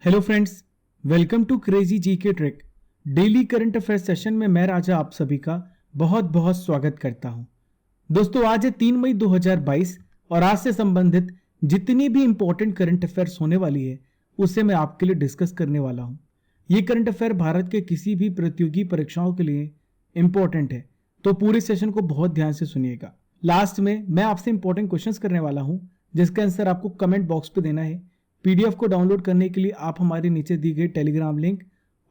Hello friends, welcome to crazy GK trick. Daily current affair session में मैं राजा आप सभी का बहुत बहुत स्वागत करता हूं। दोस्तों, आज है 3 मई 2022 और आज से संबंधित जितनी भी इंपॉर्टेंट करंट अफेयर्स होने वाली है उसे मैं आपके लिए डिस्कस करने वाला हूं। ये करंट अफेयर भारत के किसी भी प्रतियोगी परीक्षाओं के लिए इंपॉर्टेंट है, तो पूरे सेशन को बहुत ध्यान से सुनिएगा। लास्ट में मैं आपसे इंपॉर्टेंट क्वेश्चंस करने वाला हूं जिसका आंसर आपको कमेंट बॉक्स पे देना है। पीडीएफ को डाउनलोड करने के लिए आप हमारे नीचे दी गई टेलीग्राम लिंक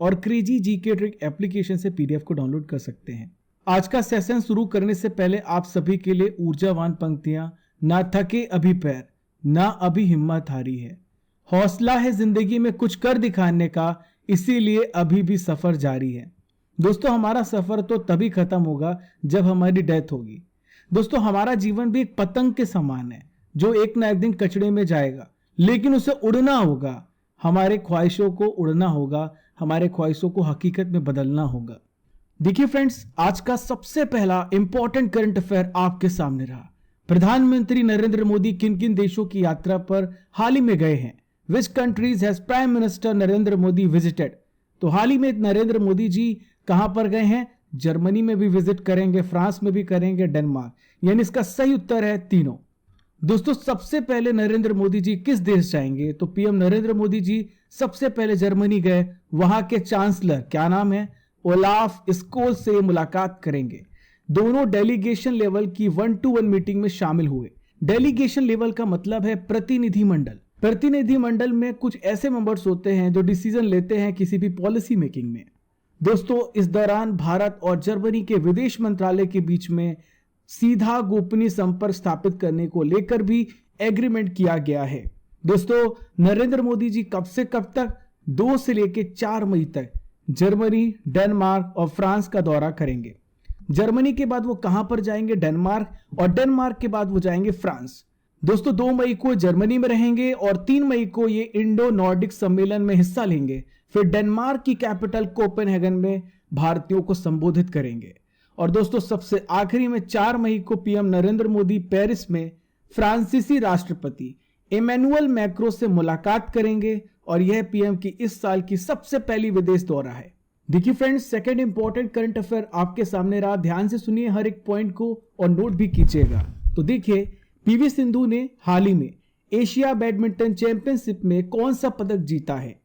और क्रेजी जीके ट्रिक एप्लीकेशन से पीडीएफ को डाउनलोड कर सकते हैं। आज का सेशन शुरू करने से पहले आप सभी के लिए ऊर्जावान पंक्तियां। ना थके अभी पैर, ना अभी हिम्मत हारी है, हौसला है जिंदगी में कुछ कर दिखाने का, इसीलिए अभी भी सफर जारी है। दोस्तों, हमारा सफर तो तभी खत्म होगा जब हमारी डेथ होगी। दोस्तों, हमारा जीवन भी एक पतंग के समान है जो एक ना एक दिन कचड़े में जाएगा, लेकिन उसे उड़ना होगा। हमारे ख्वाहिशों को उड़ना होगा, हमारे ख्वाहिशों को हकीकत में बदलना होगा। देखिए फ्रेंड्स, आज का सबसे पहला इंपॉर्टेंट करंट अफेयर आपके सामने रहा। प्रधानमंत्री नरेंद्र मोदी किन किन देशों की यात्रा पर हाल ही में गए हैं? Which countries has prime minister Narendra Modi visited? तो हाल ही में नरेंद्र मोदी जी कहां पर गए हैं? जर्मनी में भी विजिट करेंगे, फ्रांस में भी करेंगे, डेनमार्क, यानी इसका सही उत्तर है तीनों। दोस्तों, सबसे पहले नरेंद्र मोदी जी किस देश जाएंगे? तो पीएम नरेंद्र मोदी जी सबसे पहले जर्मनी गए। वहां के चांसलर, क्या नाम है, ओलाफ स्कोल से मुलाकात करेंगे। दोनों डेलीगेशन लेवल की 1-to-1 मीटिंग में शामिल हुए। डेलीगेशन लेवल का मतलब है प्रतिनिधिमंडल। प्रतिनिधिमंडल में कुछ ऐसे मेंबर्स होते हैं जो डिसीजन लेते हैं किसी भी पॉलिसी मेकिंग में। दोस्तों, इस दौरान भारत और जर्मनी के विदेश मंत्रालय के बीच में सीधा गोपनीय संपर्क स्थापित करने को लेकर भी एग्रीमेंट किया गया है। दोस्तों, नरेंद्र मोदी जी कब से कब तक? 2 से लेकर 4 मई तक जर्मनी, डेनमार्क और फ्रांस का दौरा करेंगे। जर्मनी के बाद वो कहां पर जाएंगे? डेनमार्क, और डेनमार्क के बाद वो जाएंगे फ्रांस। दोस्तों, 2 मई को जर्मनी में रहेंगे और 3 मई को ये इंडो नॉर्डिक सम्मेलन में हिस्सा लेंगे। फिर डेनमार्क की कैपिटल कोपेनहेगन में भारतीयों को संबोधित करेंगे। और दोस्तों, सबसे आखिरी में 4 मई को पीएम नरेंद्र मोदी पेरिस में फ्रांसीसी राष्ट्रपति इमैनुअल मैक्रो से मुलाकात करेंगे और यह पीएम की इस साल की सबसे पहली विदेश दौरा है। देखिए friends, second important current affair आपके सामने रहा। ध्यान से सुनिए हर एक पॉइंट को और नोट भी कीजिएगा। तो देखिए, पीवी सिंधु ने हाल ही में एशिया बैडमिंटन चैंपियनशिप में कौन सा पदक जीता है?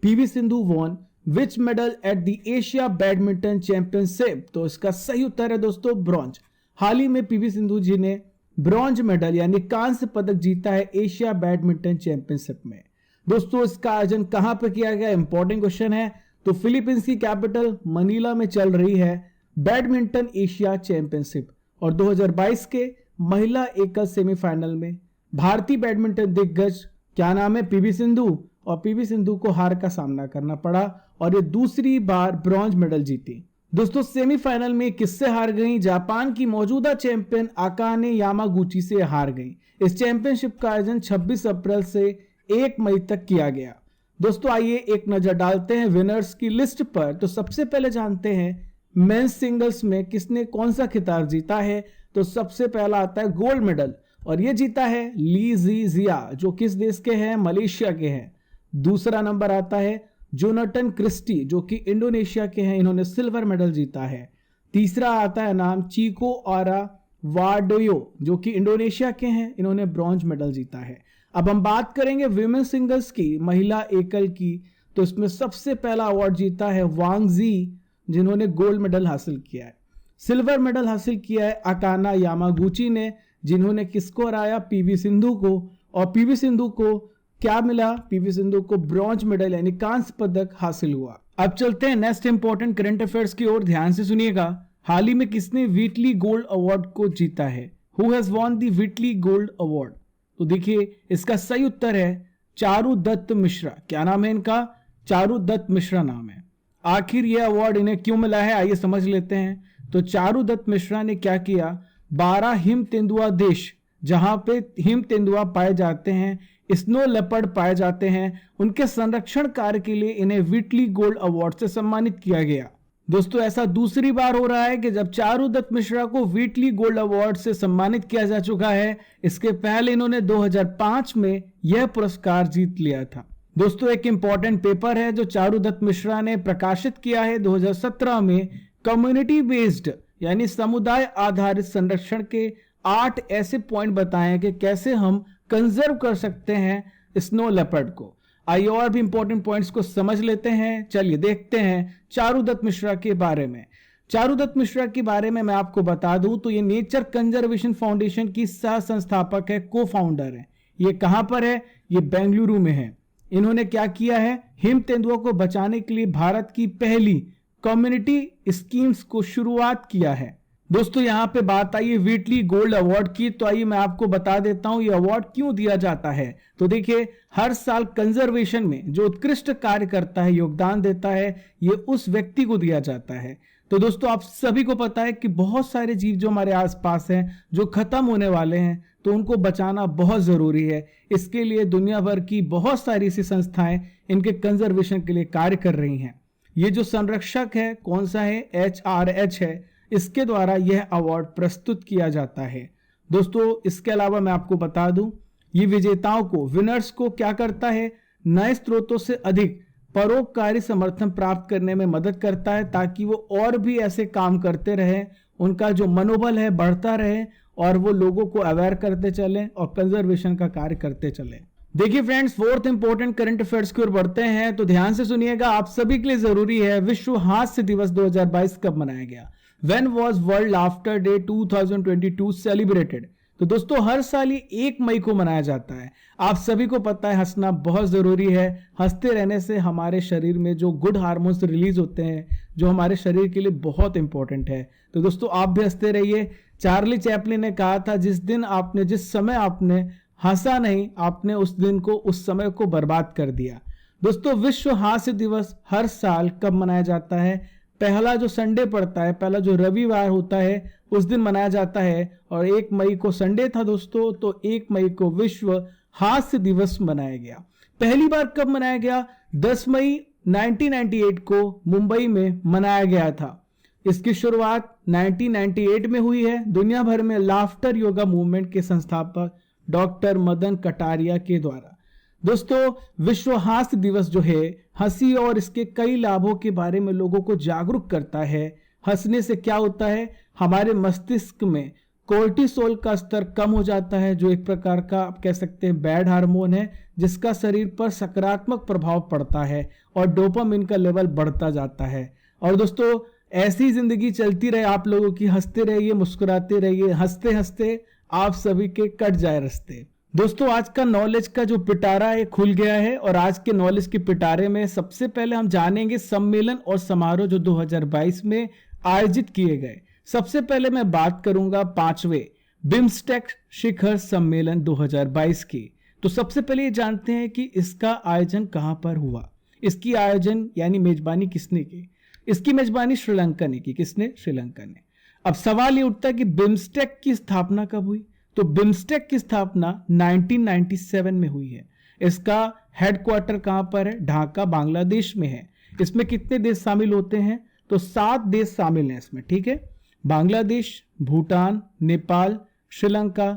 PV Sindhu won which medal at the Asia badminton championship? तो इसका सही उत्तर है दोस्तों ब्रॉन्ज। हाल ही में पीवी सिंधु जी ने ब्रॉन्ज मेडल यानी कांस्य पदक जीता है एशिया बैडमिंटन चैंपियनशिप में। दोस्तों, इसका आयोजन कहां पर किया गया? इंपॉर्टेंट क्वेश्चन है। तो फिलीपींस की कैपिटल मनीला में चल रही है बैडमिंटन एशिया चैंपियनशिप। और 2022 के महिला एकल सेमीफाइनल में भारतीय बैडमिंटन दिग्गज, क्या नाम है, पीवी सिंधु, और पीवी सिंधु को हार का सामना करना पड़ा और ये दूसरी बार ब्रॉन्ज मेडल जीती। दोस्तों, सेमीफाइनल में किससे हार गई? जापान की मौजूदा चैंपियन अकाने यामागुची से हार गई। इस चैंपियनशिप का आयोजन 26 अप्रैल से 1 मई तक किया गया। दोस्तों, आइए एक नजर डालते हैं विनर्स की लिस्ट पर। तो सबसे पहले जानते हैं मेंस सिंगल्स में किसने कौन सा खिताब जीता है। तो सबसे पहला आता है गोल्ड मेडल और यह जीता है ली जी जिया, जो किस देश के हैं? मलेशिया के हैं। दूसरा नंबर आता है जोनाथन क्रिस्टी, जो कि इंडोनेशिया के हैं, इन्होंने सिल्वर मेडल जीता है। तीसरा आता है नाम चिको आरा वार्डोयो, जो कि इंडोनेशिया के हैं, इन्होंने ब्रॉन्ज मेडल जीता है। अब हम बात करेंगे विमेन सिंगल्स की, महिला एकल की। तो इसमें सबसे पहला अवार्ड जीता है वांग जी, जिन्होंने गोल्ड मेडल हासिल किया है। सिल्वर मेडल हासिल किया है अकाना यामागुची ने, जिन्होंने किसको हराया? पीवी सिंधु को। और पीवी सिंधु को क्या मिला? पीवी सिंधु को ब्रॉन्ज मेडल यानी कांस्य पदक हासिल हुआ। अब चलते हैं नेक्स्ट इंपॉर्टेंट करंट अफेयर्स की ओर। ध्यान से सुनिएगा। हाल ही में किसने व्हिटली गोल्ड अवार्ड को जीता है? Who has won the Whitley gold award? तो देखिए, इसका सही उत्तर है चारुदत्त मिश्रा। क्या नाम है इनका? चारुदत्त मिश्रा नाम है। आखिर यह अवार्ड इन्हें क्यों मिला है, आइए समझ लेते हैं। तो चारुदत्त मिश्रा ने क्या किया? 12 हिम तेंदुआ देश जहां पे हिम तेंदुआ पाए जाते हैं, स्नो लेपर्ड पाए जाते हैं, उनके संरक्षण कार्य के लिए इन्हें व्हिटली गोल्ड अवार्ड से सम्मानित किया गया। दोस्तों, ऐसा दूसरी बार हो रहा है कि जब चारुदत्त मिश्रा को व्हिटली गोल्ड अवार्ड से सम्मानित किया जा चुका है। इसके पहले इन्होंने 2005 में यह पुरस्कार जीत लिया था। दोस्तों एक इंपॉर्टेंट पेपर है जो चारुदत्त मिश्रा ने प्रकाशित किया है 2017 में, कम्युनिटी बेस्ड यानी समुदाय आधारित संरक्षण के 8 ऐसे पॉइंट बताए हैं कि कैसे हम कंजर्व कर सकते हैं स्नो लेपर्ड को। आइए और भी इंपॉर्टेंट पॉइंट्स को समझ लेते हैं। चलिए देखते हैं चारुदत्त मिश्रा के बारे में। चारुदत्त मिश्रा के बारे में मैं आपको बता दूं तो ये नेचर कंजर्वेशन फाउंडेशन की सह संस्थापक है, को फाउंडर है। ये कहां पर है? ये बेंगलुरु में है। इन्होंने क्या किया है? हिम तेंदुआ को बचाने के लिए भारत की पहली कम्युनिटी स्कीम्स को शुरुआत किया है। दोस्तों यहां पे बात आई है व्हीटली गोल्ड अवार्ड की, तो आइए मैं आपको बता देता हूं ये अवार्ड क्यों दिया जाता है। तो देखिए, हर साल कंजर्वेशन में जो उत्कृष्ट कार्य करता है, योगदान देता है, ये उस व्यक्ति को दिया जाता है। तो दोस्तों आप सभी को पता है कि बहुत सारे जीव जो हमारे आसपास हैं जो खत्म होने वाले हैं, तो उनको बचाना बहुत जरूरी है। इसके लिए दुनिया भर की बहुत सारी ऐसी संस्थाएं इनके कंजर्वेशन के लिए कार्य कर रही हैं। ये जो संरक्षक है कौन सा है? HRH है। इसके द्वारा यह अवार्ड प्रस्तुत किया जाता है। दोस्तों इसके अलावा मैं आपको बता दूं, ये विजेताओं को, विनर्स को क्या करता है? नए स्रोतों से अधिक परोपकारी समर्थन प्राप्त करने में मदद करता है, ताकि वो और भी ऐसे काम करते रहे, उनका जो मनोबल है बढ़ता रहे और वो लोगों को अवेयर करते चले और कंजर्वेशन का कार्य करते चले। देखिए friends, fourth important current affairs की ओर बढ़ते हैं, तो ध्यान से सुनिएगा, आप सभी के लिए जरूरी है। विश्व हास्य दिवस 2022 कब मनाया गया? When was world laughter day 2022 celebrated? तो दोस्तों हर साल ये 1 मई को मनाया जाता है। आप सभी को पता है हंसना बहुत जरूरी है। हंसते रहने से हमारे शरीर में जो गुड हार्मोन्स रिलीज होते हैं, जो हमारे शरीर के लिए बहुत इंपॉर्टेंट है। तो दोस्तों आप भी हंसते रहिए। चार्ली चैपलिन ने कहा था, जिस समय आपने हंसा नहीं, आपने उस दिन को, उस समय को बर्बाद कर दिया। दोस्तों विश्व हास्य दिवस हर साल कब मनाया जाता है? पहला जो संडे पड़ता है, पहला जो रविवार होता है, उस दिन मनाया जाता है। और 1 मई को संडे था दोस्तों, तो 1 मई को विश्व हास्य दिवस मनाया गया। पहली बार कब मनाया गया? 10 मई 1998 को मुंबई में मनाया गया था। इसकी शुरुआत 1998 में हुई है। दुनिया भर में लाफ्टर योगा मूवमेंट के संस्थापक डॉक्टर मदन कटारिया के द्वारा। दोस्तों विश्व हास्य दिवस जो है, हंसी और इसके कई लाभों के बारे में लोगों को जागरूक करता है। हंसने से क्या होता है? हमारे मस्तिष्क में कोर्टिसोल का स्तर कम हो जाता है, जो एक प्रकार का आप कह सकते हैं बैड हार्मोन है, जिसका शरीर पर सकारात्मक प्रभाव पड़ता है और डोपामिन का लेवल बढ़ता जाता है। और दोस्तों ऐसी जिंदगी चलती रहे आप लोगों की, हंसते रहिए, मुस्कुराते रहिए, हंसते हंसते आप सभी के कट जाए रास्ते। दोस्तों आज का नॉलेज का जो पिटारा है खुल गया है, और आज के नॉलेज के पिटारे में सबसे पहले हम जानेंगे सम्मेलन और समारोह जो 2022 में आयोजित किए गए। सबसे पहले मैं बात करूंगा 5वें बिम्स्टेक शिखर सम्मेलन 2022 की। तो सबसे पहले ये जानते हैं कि इसका आयोजन कहां पर हुआ। इसकी आयोजन यानी मेजबानी किसने की? इसकी मेजबानी श्रीलंका ने की। किसने? श्रीलंका ने। अब सवाल ये उठता है कि बिम्स्टेक की स्थापना कब हुई? तो बिम्स्टेक की स्थापना 1997 में हुई है। इसका हेडक्वार्टर कहां पर है? ढाका बांग्लादेश में है। इसमें कितने देश शामिल होते हैं? तो 7 देश शामिल हैं इसमें, ठीक है। बांग्लादेश, भूटान, नेपाल, श्रीलंका,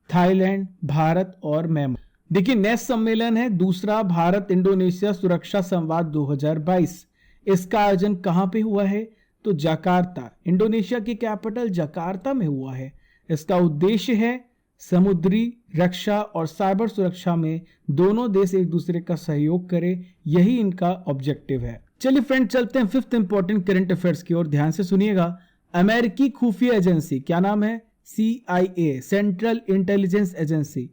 थाईलैंड, भारत और म्यांमार। देखिए नेक्स्ट सम्मेलन है दूसरा, भारत इंडोनेशिया सुरक्षा संवाद 2022। इसका आयोजन कहां पे हुआ है? तो जकार्ता, इंडोनेशिया की कैपिटल जकार्ता में हुआ है। इसका उद्देश्य है समुद्री रक्षा और साइबर सुरक्षा में दोनों देश एक दूसरे का सहयोग करें, यही इनका ऑब्जेक्टिव है। चलिए फ्रेंड चलते हैं 5th इंपॉर्टेंट करंट अफेयर्स की ओर। ध्यान से सुनिएगा। अमेरिकी खुफिया एजेंसी, क्या नाम है? CIA, central intelligence agency.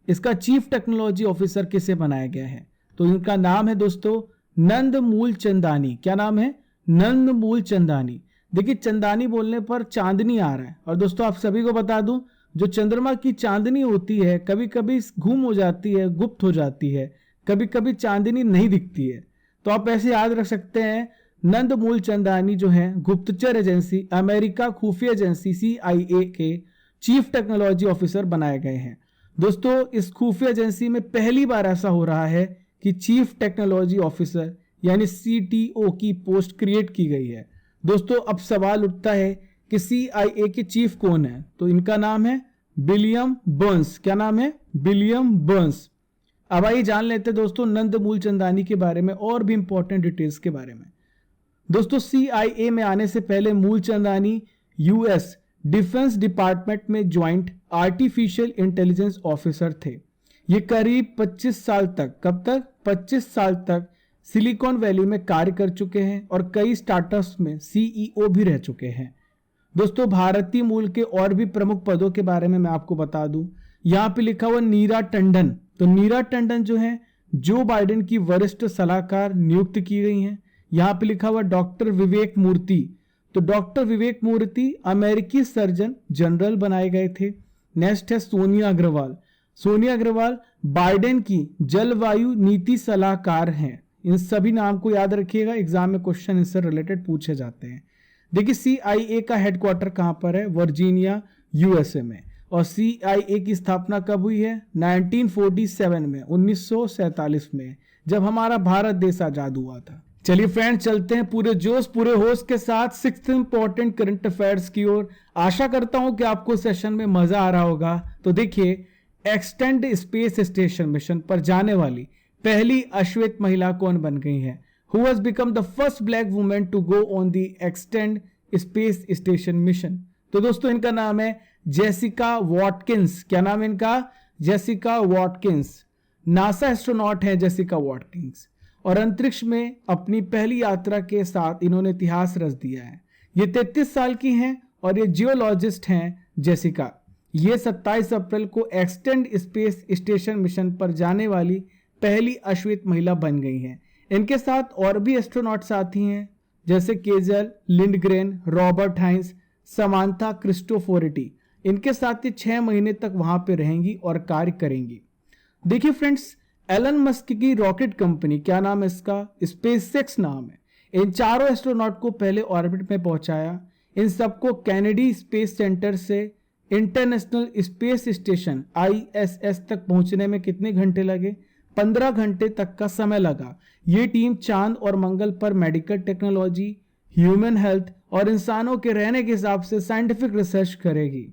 इसका चीफ टेक्नोलॉजी ऑफिसर किसे बनाया गया है? तो इनका नाम है दोस्तों नंद मूलचंदानी। क्या नाम है? नंद मूलचंदानी। देखिए चंदानी बोलने पर चांदनी आ रहा है, और दोस्तों आप सभी को बता दूं, जो चंद्रमा की चांदनी होती है कभी कभी गुम हो जाती है, गुप्त हो जाती है, कभी कभी चांदनी नहीं दिखती है। तो आप ऐसे याद रख सकते हैं, नंद मूलचंदानी जो है गुप्तचर एजेंसी, अमेरिका खुफिया एजेंसी CIA के चीफ टेक्नोलॉजी ऑफिसर बनाए गए हैं। दोस्तों इस खुफिया एजेंसी में पहली बार ऐसा हो रहा है कि चीफ टेक्नोलॉजी ऑफिसर यानी CTO की पोस्ट क्रिएट की गई है। दोस्तों अब सवाल उठता है कि CIA के चीफ कौन है? तो इनका नाम है विलियम बर्न्स। क्या नाम है? William Burns. अब आइए जान लेते हैं दोस्तों नंद मूलचंदानी के बारे में और भी इंपॉर्टेंट डिटेल्स के बारे में। दोस्तों CIA में आने से पहले मूलचंदानी US डिफेंस डिपार्टमेंट में ज्वाइंट आर्टिफिशियल इंटेलिजेंस ऑफिसर थे। ये करीब 25 साल तक, कब तक? 25 साल तक सिलिकॉन वैली में कार्य कर चुके हैं और कई स्टार्टअप्स में CEO भी रह चुके हैं। दोस्तों भारतीय मूल के और भी प्रमुख पदों के बारे में मैं आपको बता दूं। यहाँ पे लिखा हुआ नीरा टंडन। तो नीरा टंडन जो है जो बाइडेन की वरिष्ठ सलाहकार नियुक्त की गई हैं। यहाँ पे लिखा हुआ डॉक्टर विवेक मूर्ति। तो डॉक्टर विवेक मूर्ति अमेरिकी सर्जन जनरल बनाए गए थे। नेक्स्ट है सोनिया अग्रवाल। सोनिया अग्रवाल बाइडेन की जलवायु नीति सलाहकार हैं। इन सभी नाम को याद रखिएगा, एग्जाम में क्वेश्चन इनसे रिलेटेड पूछे जाते हैं। देखिए CIA का हेडक्वार्टर कहां पर है? वर्जीनिया USA में। और CIA की स्थापना कब हुई है? 1947 में, 1947 में, जब हमारा भारत देश आजाद हुआ था। चलिए फ्रेंड चलते हैं पूरे जोश पूरे होश के साथ 6th इंपॉर्टेंट करंट अफेयर्स की ओर। आशा करता हूं कि आपको सेशन में मजा आ रहा होगा। तो देखिए, एक्सटेंड स्पेस स्टेशन मिशन पर जाने वाली पहली अश्वेत महिला कौन बन गई है? Who has become the first black woman to go on the extend space station mission? तो दोस्तों इनका नाम है जेसिका वॉटकिंस। क्या नाम है इनका? Jessica Watkins. नासा एस्ट्रोनॉट है जेसिका वॉटकिंस और अंतरिक्ष में अपनी पहली यात्रा के साथ इन्होंने इतिहास रच दिया है। ये 33 साल की हैं और ये जियोलॉजिस्ट हैं जेसिका। ये 27 अप्रैल को एक्सटेंड स्पेस स्टेशन मिशन पर जाने वाली पहली अश्वेत महिला बन गई हैं। इनके साथ और भी एस्ट्रोनॉट साथी हैं जैसे केजल लिंडग्रेन, रॉबर्ट हाइंस, समांथा क्रिस्टोफोरिटी। इनके साथ ही 6 महीने तक वहां पे रहेंगी और कार्य करेंगी। देखिए फ्रेंड्स, एलन मस्क की रॉकेट कंपनी, क्या नाम है इसका? SpaceX नाम है। इन चारों एस्ट्रोनॉट को पहले ऑर्बिट में पहुंचाया। इन सबको कैनेडी स्पेस सेंटर से इंटरनेशनल स्पेस स्टेशन ISS तक पहुंचने में कितने घंटे लगे? 15 घंटे तक का समय लगा। ये टीम चांद और मंगल पर मेडिकल टेक्नोलॉजी, ह्यूमन हेल्थ और इंसानों के रहने के हिसाब से साइंटिफिक रिसर्च करेगी।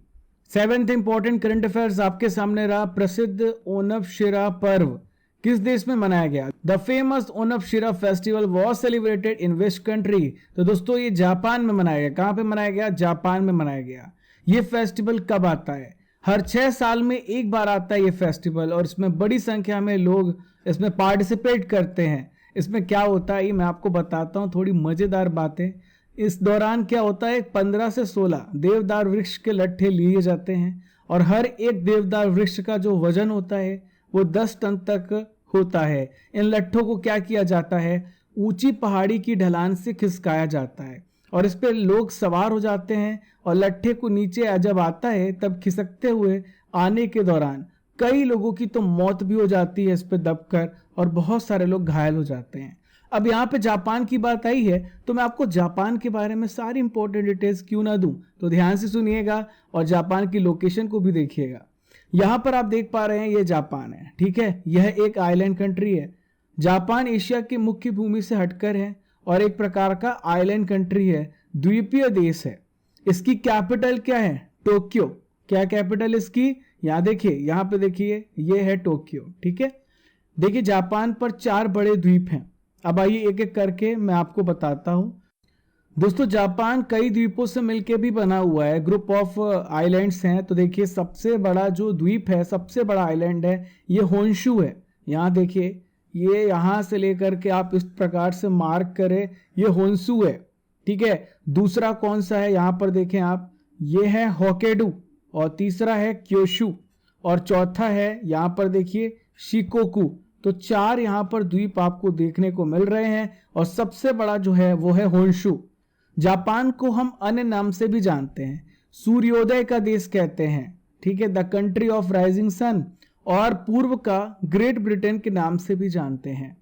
7th इंपॉर्टेंट करंट अफेयर्स आपके सामने रहा। प्रसिद्ध ओनबशिरा पर्व किस देश में मनाया गया? The famous Onbashira festival was celebrated in which country? तो दोस्तों ये जापान में मनाया गया। कहां पे मनाया गया? जापान में मनाया गया। ये फेस्टिवल कब आता है? हर 6 साल में एक बार आता है ये फेस्टिवल और इसमें बड़ी संख्या में लोग इसमें पार्टिसिपेट करते हैं। इसमें क्या होता है ये मैं आपको बताता हूँ, थोड़ी मजेदार बातें। इस दौरान क्या होता है, 15 से 16 देवदार वृक्ष के लट्ठे लिए जाते हैं और हर एक देवदार वृक्ष का जो वजन होता है वो 10 टन तक होता है। इन लट्ठों को क्या किया जाता है? ऊंची पहाड़ी की ढलान से खिसकाया जाता है और इस पे लोग सवार हो जाते हैं और लट्ठे को नीचे जब आता है तब खिसकते हुए आने के दौरान कई लोगों की तो मौत भी हो जाती है इस पे दबकर और बहुत सारे लोग घायल हो जाते हैं। अब यहाँ पे जापान की बात आई है तो मैं आपको जापान के बारे में सारी इंपॉर्टेंट डिटेल्स क्यों ना दूं, तो ध्यान से सुनिएगा और जापान की लोकेशन को भी देखिएगा। यहाँ पर आप देख पा रहे हैं ये जापान है, ठीक है। यह एक आइलैंड कंट्री है। जापान एशिया की मुख्य भूमि से हटकर है और एक प्रकार का आइलैंड कंट्री है, द्वीपीय देश है। इसकी कैपिटल क्या है? टोक्यो। क्या कैपिटल इसकी? यहाँ देखिए, यहाँ पे देखिए, ये है टोक्यो, ठीक है। देखिए जापान पर 4 बड़े द्वीप हैं। अब आइए एक एक करके मैं आपको बताता हूं। दोस्तों जापान कई द्वीपों से मिलकर भी बना हुआ है, ग्रुप ऑफ आइलैंड्स हैं। तो देखिए सबसे बड़ा जो द्वीप है, सबसे बड़ा आइलैंड है, ये होन्शु है। यहाँ देखिए, ये यहाँ से लेकर के आप इस प्रकार से मार्क करें, ये होन्शु है, ठीक है। दूसरा कौन सा है, यहाँ पर देखें आप, ये है होक्काइडो और तीसरा है क्योशु और चौथा है यहाँ पर देखिए शिकोकू। तो 4 यहाँ पर द्वीप आपको देखने को मिल रहे हैं और सबसे बड़ा जो है वो है होन्शु। जापान को हम अन्य नाम से भी जानते हैं, सूर्योदय का देश कहते हैं, ठीक है, the country of rising sun, और पूर्व का ग्रेट ब्रिटेन के नाम से भी जानते हैं।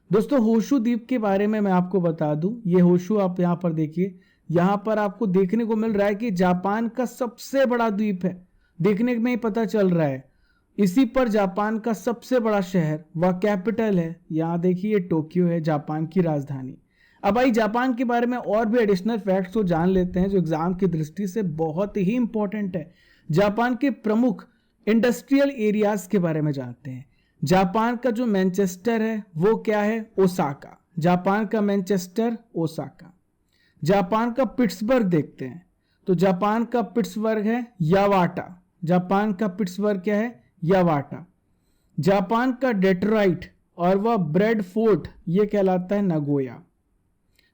दोस्तों होशु द्वीप के बारे में मैं आपको बता दूं, ये होशु आप यहाँ पर देखिए, यहाँ पर आपको देखने को मिल रहा है कि जापान का सबसे बड़ा द्वीप है, देखने में ही पता चल रहा है। इसी पर जापान का सबसे बड़ा शहर व कैपिटल है, यहाँ देखिए टोक्यो है, जापान की राजधानी। अब आई जापान के बारे में और भी एडिशनल फैक्ट्स को जान लेते हैं जो एग्जाम की दृष्टि से बहुत ही इंपॉर्टेंट है। जापान के प्रमुख इंडस्ट्रियल एरियाज के बारे में जानते हैं। जापान का जो मैनचेस्टर है वो क्या है? ओसाका। जापान का मैनचेस्टर ओसाका। जापान का पिट्सबर्ग देखते हैं, तो जापान का पिट्सबर्ग है यावाटा। जापान का पिट्सबर्ग क्या है? यावाटा। जापान का डेट्रॉइट और वह ब्रेडफोर्ट ये कहलाता है नगोया।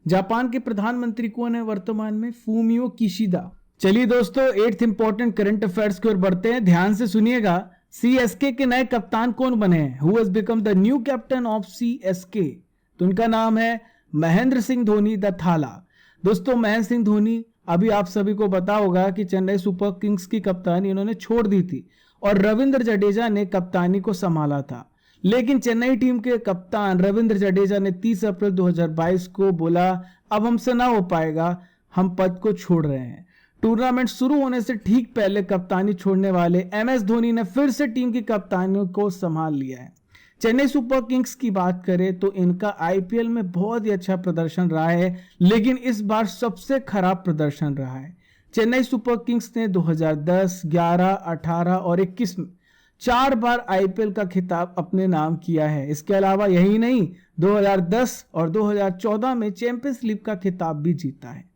जापान के प्रधानमंत्री कौन है वर्तमान में? Fumio Kishida. चलिए दोस्तों, 8th इंपॉर्टेंट करंट अफेयर्स की ओर बढ़ते हैं। ध्यान से सुनिएगा। सीएसके के नए कप्तान कौन बने हैं? Who has become the new captain of CSK? तो उनका नाम है महेंद्र सिंह धोनी द थाला। दोस्तों, महेंद्र सिंह धोनी, अभी आप सभी को पता होगा कि चेन्नई सुपर किंग्स की कप्तानी इन्होंने छोड़ दी थी और रविंद्र जडेजा ने कप्तानी को संभाला था। लेकिन चेन्नई टीम के कप्तान रविंद्र जडेजा ने 30 अप्रैल 2022 को बोला अब हमसे ना हो पाएगा, हम पद को छोड़ रहे हैं। टूर्नामेंट शुरू होने से ठीक पहले कप्तानी छोड़ने वाले एमएस धोनी ने फिर से टीम की कप्तानी को संभाल लिया है। चेन्नई सुपर किंग्स की बात करें तो इनका आईपीएल में बहुत ही अच्छा प्रदर्शन रहा है, लेकिन इस बार सबसे खराब प्रदर्शन रहा है। चेन्नई सुपर किंग्स ने 2010, 11, 18 और 21 में 4 बार आईपीएल का खिताब अपने नाम किया है। इसके अलावा यही नहीं, 2010 और 2014 में चैंपियंस लीग का खिताब भी जीता है।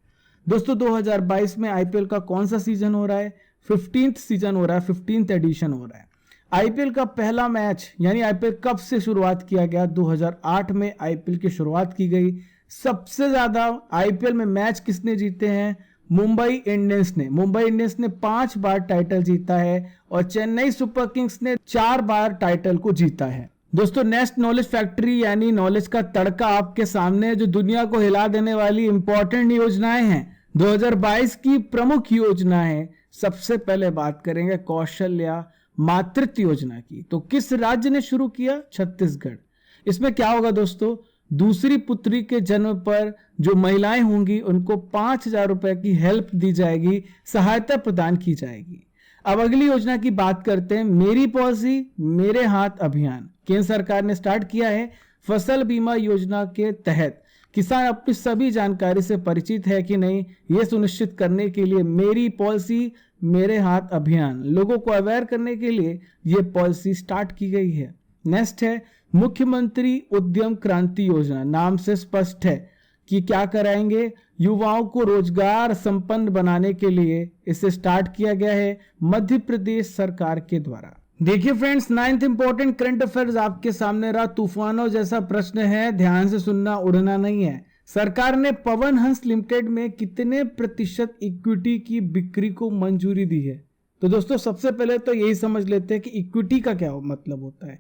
दोस्तों, 2022 में आईपीएल का कौन सा सीजन हो रहा है? 15th सीजन हो रहा है, 15th एडिशन हो रहा है। आईपीएल का पहला मैच यानी आईपीएल कब से शुरुआत किया गया? 2008 में आईपीएल की शुरुआत की गई। सबसे ज्यादा आईपीएल में मैच किसने जीते हैं? मुंबई इंडियंस ने। मुंबई इंडियंस ने 5 बार टाइटल जीता है और चेन्नई सुपर किंग्स ने 4 बार टाइटल को जीता है। दोस्तों, नेक्स्ट नॉलेज फैक्ट्री यानी नॉलेज का तड़का आपके सामने, जो दुनिया को हिला देने वाली इंपॉर्टेंट योजनाएं हैं, 2022 की प्रमुख योजनाएं। सबसे पहले बात करेंगे कौशल्या मातृत्व योजना की। तो किस राज्य ने शुरू किया? छत्तीसगढ़। इसमें क्या होगा दोस्तों? दूसरी पुत्री के जन्म पर जो महिलाएं होंगी उनको 5,000 रुपए की हेल्प दी जाएगी, सहायता प्रदान की जाएगी। अब अगली योजना की बात करते हैं, मेरी पॉलिसी मेरे हाथ अभियान। केंद्र सरकार ने स्टार्ट किया है। फसल बीमा योजना के तहत किसान अपनी सभी जानकारी से परिचित है कि नहीं, यह सुनिश्चित करने के लिए मेरी पॉलिसी मेरे हाथ अभियान, लोगों को अवेयर करने के लिए यह पॉलिसी स्टार्ट की गई है। नेक्स्ट है मुख्यमंत्री उद्यम क्रांति योजना। नाम से स्पष्ट है कि क्या कराएंगे? युवाओं को रोजगार संपन्न बनाने के लिए इसे स्टार्ट किया गया है मध्य प्रदेश सरकार के द्वारा। देखिए friends, 9th important current affairs आपके सामने रहा। तूफानों जैसा प्रश्न है, ध्यान से सुनना, उड़ना नहीं है। सरकार ने पवन हंस लिमिटेड में कितने प्रतिशत इक्विटी की बिक्री को मंजूरी दी है? तो दोस्तों, सबसे पहले तो यही समझ लेते हैं कि इक्विटी का क्या मतलब होता है।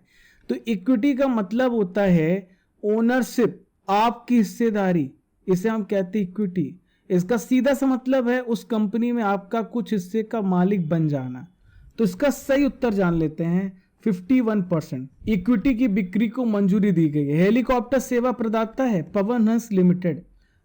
तो इक्विटी का मतलब होता है ओनरशिप, आपकी हिस्सेदारी, इसे हम कहते हैं इक्विटी। इसका सीधा सा मतलब है उस कंपनी में आपका कुछ हिस्से का मालिक बन जाना। तो इसका सही उत्तर जान लेते हैं, 51% इक्विटी की बिक्री को मंजूरी दी गई है। हेलीकॉप्टर सेवा प्रदाता है पवन हंस लिमिटेड।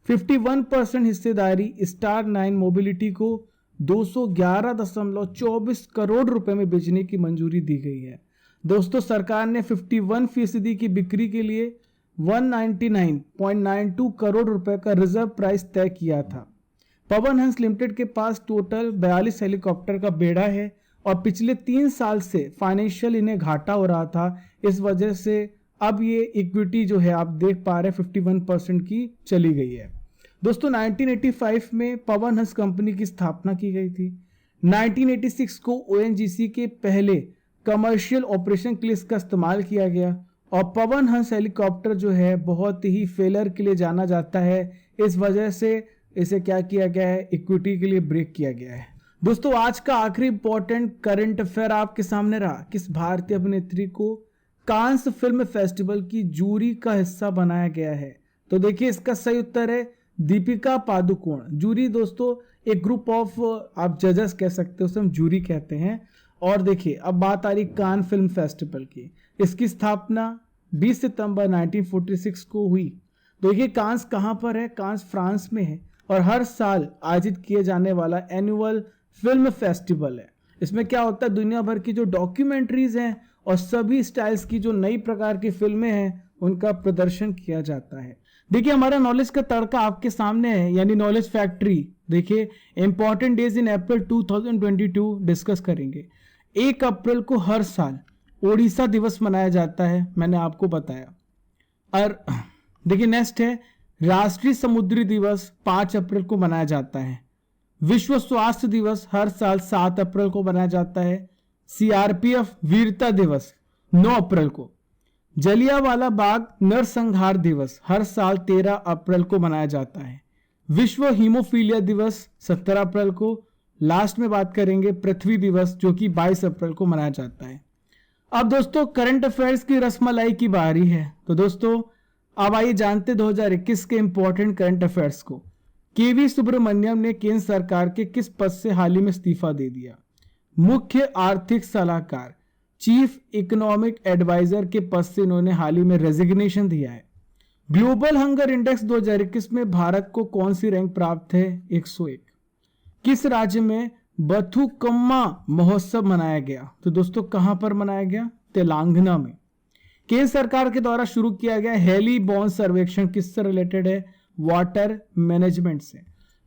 51% हिस्सेदारी स्टार 9 मोबिलिटी को 211.24 करोड़ रुपए में बेचने की मंजूरी दी गई है। दोस्तों, सरकार ने 51% की बिक्री के लिए 199.92 करोड़ रुपए का रिजर्व प्राइस तय किया था। पवन हंस लिमिटेड के पास टोटल 42 हेलीकॉप्टर का बेड़ा है और पिछले 3 साल से फाइनेंशियल इन्हें घाटा हो रहा था। इस वजह से अब ये इक्विटी जो है आप देख पा रहे हैं 51% की चली गई है। दोस्तों, 1985 में पवन हंस कंपनी की स्थापना की गई थी। 1986 को ओएनजीसी के पहले कमर्शियल ऑपरेशन के लिए इसका इस्तेमाल किया गया और पवन हंस हेलीकॉप्टर जो है बहुत ही फेलर के लिए जाना जाता है। इस वजह से इसे क्या किया गया है? इक्विटी के लिए ब्रेक किया गया है। दोस्तों, आज का आखिरी इंपॉर्टेंट करंट अफेयर आपके सामने रहा। किस भारतीय अभिनेत्री को कांस फिल्म फेस्टिवल की जूरी का हिस्सा बनाया गया है? तो देखिए, इसका सही उत्तर है दीपिका पादुकोण। जूरी दोस्तों एक ग्रुप ऑफ आप जजेस कह सकते हो, उसे हम जूरी कहते हैं। और देखिए, अब बात आ रही कान फिल्म फेस्टिवल की। इसकी स्थापना 20 सितंबर 1946 को हुई। देखिए, कांस कहाँ पर है? कांस फ्रांस में है और हर साल आयोजित किए जाने वाला एनुअल फिल्म फेस्टिवल है। इसमें क्या होता है? दुनिया भर की जो डॉक्यूमेंट्रीज हैं और सभी स्टाइल्स की जो नई प्रकार की फिल्में हैं उनका प्रदर्शन किया जाता है। देखिए, हमारा नॉलेज का तड़का आपके सामने है, यानी नॉलेज फैक्ट्री। देखिए, important days in April 2022 discuss करेंगे। 1 अप्रैल को हर साल ओडिशा दिवस मनाया जाता है, मैंने आपको बताया। और देखिए नेक्स्ट है राष्ट्रीय समुद्री दिवस 5 अप्रैल को मनाया जाता है। विश्व स्वास्थ्य दिवस हर साल 7 अप्रैल को मनाया जाता है। सीआरपीएफ वीरता दिवस 9 अप्रैल को। जलियांवाला बाग नरसंहार दिवस हर साल 13 अप्रैल को मनाया जाता है। विश्व हीमोफीलिया दिवस 17 अप्रैल को। लास्ट में बात करेंगे पृथ्वी दिवस जो कि 22 अप्रैल को मनाया जाता है। अब दोस्तों करंट अफेयर्स की रसमलाई की बारी है। तो दोस्तों अब आइए जानते 2021 के इंपॉर्टेंट करंट अफेयर्स को। केवी सुब्रमण्यम ने केंद्र सरकार के किस पद से हाल ही में इस्तीफा दे दिया? मुख्य आर्थिक सलाहकार, चीफ इकोनॉमिक एडवाइजर के पद से इन्होंने हाल ही में रेजिग्नेशन दिया है। ग्लोबल हंगर इंडेक्स 2021 में भारत को कौन सी रैंक प्राप्त है? 101। किस राज्य में बथुकम्मा महोत्सव मनाया गया? तो दोस्तों कहां पर मनाया गया? तेलंगाना में। केंद्र सरकार के द्वारा शुरू किया गया हेली बॉन्ड सर्वेक्षण किससे रिलेटेड है? वाटर मैनेजमेंट से।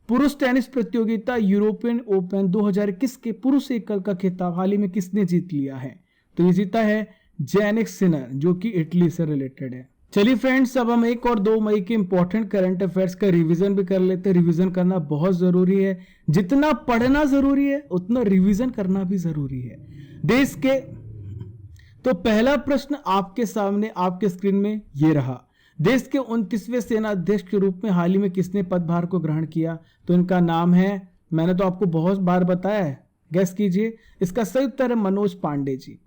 पुरुष टेनिस प्रतियोगिता यूरोपियन ओपन 2021 के पुरुष एकल का खिताब हाल ही में किसने जीत लिया है? तो ये जीता है जैनिक सिनर जो कि इटली से रिलेटेड है। चलिए फ्रेंड्स अब हम 1 और 2 मई के इंपॉर्टेंट करंट अफेयर्स का रिवीजन भी कर लेते हैं। रिवीजन करना बहुत जरूरी है, जितना पढ़ना जरूरी है उतना रिवीजन करना भी जरूरी है देश के। तो पहला प्रश्न आपके सामने आपके स्क्रीन में ये रहा। देश के 29वें सेना अध्यक्ष के रूप में हाल ही में किसने पदभार को ग्रहण किया? तो इनका नाम है, मैंने तो आपको बहुत बार बताया है, गैस कीजिए। इसका सही उत्तर है मनोज पांडे जी।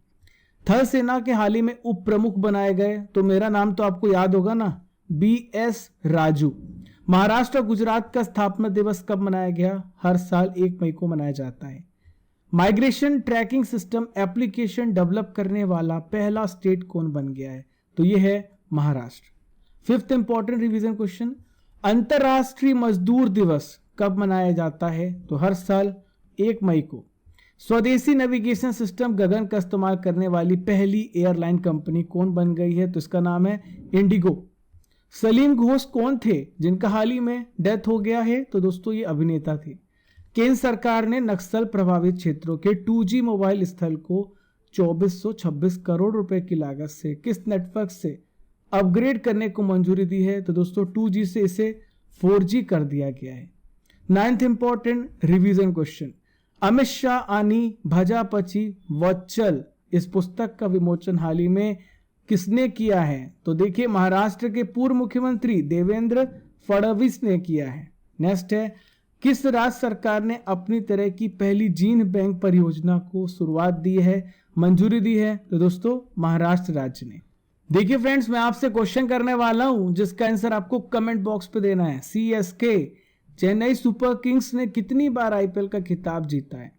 थल सेना के हाल ही में उप प्रमुख बनाए गए, तो मेरा नाम तो आपको याद होगा ना, BS राजू। महाराष्ट्र और गुजरात का स्थापना दिवस कब मनाया गया? हर साल 1 मई को मनाया जाता है। Migration tracking system application develop करने वाला पहला स्टेट कौन बन गया है? तो यह है Maharashtra. 5th important revision question, अंतरराष्ट्रीय मजदूर दिवस कब मनाया जाता है? तो हर साल 1 मई को। स्वदेशी नेविगेशन सिस्टम गगन का इस्तेमाल करने वाली पहली एयरलाइन कंपनी कौन बन गई है? तो इसका नाम है इंडिगो। सलीम घोष कौन थे जिनका हाल ही में डेथ हो गया है? तो दोस्तों ये अभिनेता थे। केंद्र सरकार ने नक्सल प्रभावित क्षेत्रों के 2G मोबाइल स्थल को 2426 करोड़ रुपए की लागत से किस नेटवर्क से अपग्रेड करने को मंजूरी दी है? तो दोस्तों 2G से इसे 4G कर दिया गया है। 9th important revision question, Amit Shah आनी भजापची वत्सल इस पुस्तक का विमोचन हाल ही में किसने किया है? तो देखिए महाराष्ट्र के पूर्व मुख्यमंत्री देवेंद्र फडणवीस ने किया है। नेक्स्ट है, किस राज्य सरकार ने अपनी तरह की पहली जीन बैंक परियोजना को शुरुआत दी है, मंजूरी दी है? तो दोस्तों महाराष्ट्र राज्य ने। देखिए फ्रेंड्स मैं आपसे क्वेश्चन करने वाला हूं जिसका आंसर आपको कमेंट बॉक्स पे देना है। CSK चेन्नई सुपर किंग्स ने कितनी बार IPL का खिताब जीता है?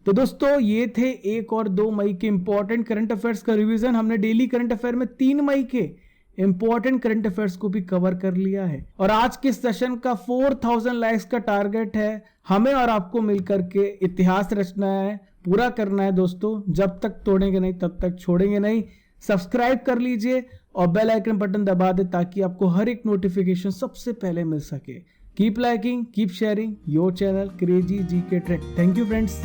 तो दोस्तों ये थे 1 और 2 मई के इंपॉर्टेंट करंट अफेयर्स का रिवीजन। हमने डेली करंट अफेयर में 3 मई के इंपॉर्टेंट करंट अफेयर्स को भी कवर कर लिया है और आज के सेशन का 4000 लाइक्स का टारगेट है। हमें और आपको मिलकर के इतिहास रचना है, पूरा करना है दोस्तों। जब तक तोड़ेंगे नहीं तब तक छोड़ेंगे नहीं। सब्सक्राइब कर लीजिए और बेल आइकन बटन दबा दे ताकि आपको हर एक नोटिफिकेशन सबसे पहले मिल सके। Keep liking, keep sharing your channel crazy GK track. Thank you friends.